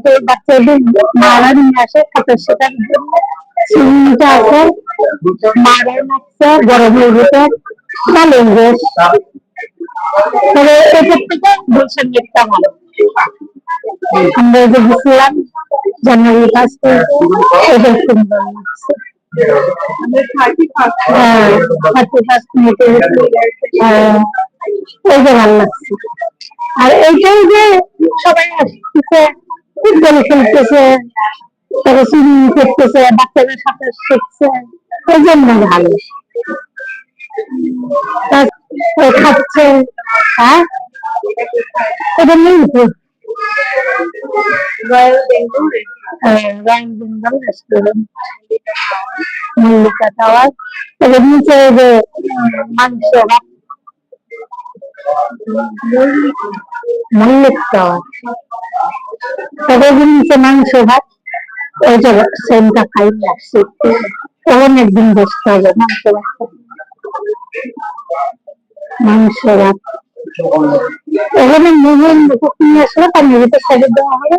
তো বাচ্চাদের মারা নিয়ে আসে সাঁতার শেখার জন্য সুইমিংটা আছে মারা নাচছে গরমের ভিতরে ভালো বেশ তবে এটার থেকে গুলশান গেটটা ভালো আমরা এই যে গেছিলাম জানুয়ারি 1 এটা সুন্দর লাগছে হ্যাঁ 31 মিনিটে এই যে ভালো লাগছে আর এইটাই যে সবাই আসতেছে ফুটবল খেলতেছে তারপর সুইমিং করতেছে বাচ্চাদের সাথে শিখছে এই জন্য ভালো খাচ্ছে হ্যাঁ এটা নেই তো royal Bengal restaurant Mallika tower এবার নিচে যে মাংস ভাত মল্লিক টাওয়ার তবে নিচে মাংস ভাত ওই যে সেমটা খাই লাগছে তখন একদিন বসতে হবে মাংস ভাত ওখানে মোহন নিয়ে আসলে তার মেয়েতে ছেড়ে দেওয়া হবে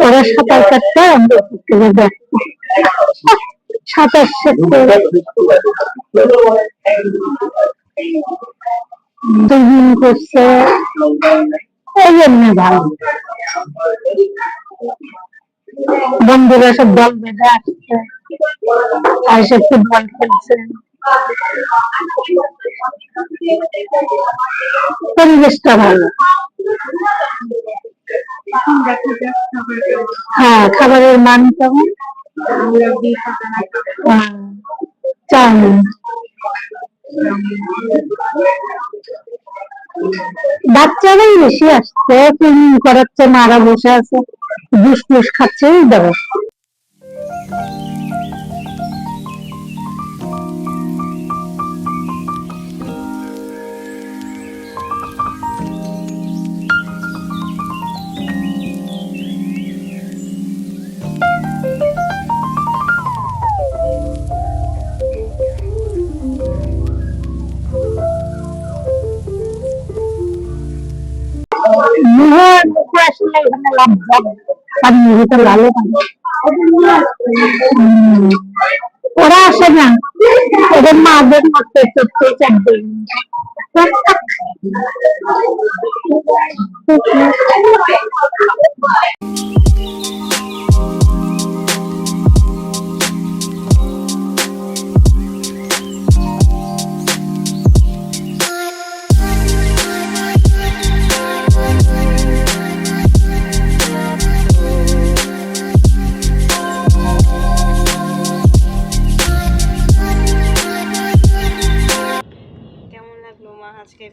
ওরা সাঁতার কাটতে আমরা থেকে দেখবো সাঁতার শিখতে দুদিন করছে এই জন্য ভালো বন্ধুরা সব দল বেঁধে আসছে আর সে ফুটবল খেলছে পরিবেশটা ভালো হ্যাঁ খাবারের মান কেমন চাউমিন বাচ্চারাই বেশি আসছে সুইমিং করাচ্ছে মারা বসে আছে জুস টুস খাচ্ছে এই দেবো আসলে এখানে লাভ পানির ভিতরে ভালো ওরা আসে না ওদের মাদের মতো চোখে চারটে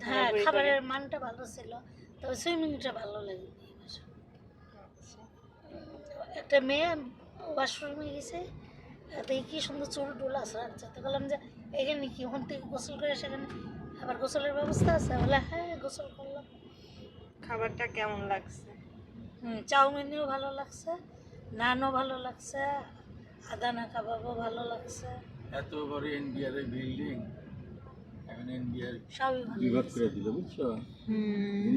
হ্যাঁ খাবারের মানটা ভালো ছিল তবে সুইমিংটা ভালো লাগে একটা মেয়ে ওয়াশরুমে গেছে দেখি কি সুন্দর চুল টুল আছে তো বললাম যে এখানে কি ওখান থেকে গোসল করে সেখানে আবার গোসলের ব্যবস্থা আছে বলে হ্যাঁ গোসল করলাম। খাবারটা কেমন লাগছে? চাউমিনও ভালো লাগছে, নানও ভালো লাগছে, আদানা কাবাবও ভালো লাগছে। এত বড় এনবিআর এর বিল্ডিং এখন এনবিআর সবই বিভাগ করে দিল বুঝছো?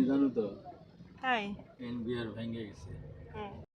জানো তো তাই এনবিআর ভেঙে গেছে।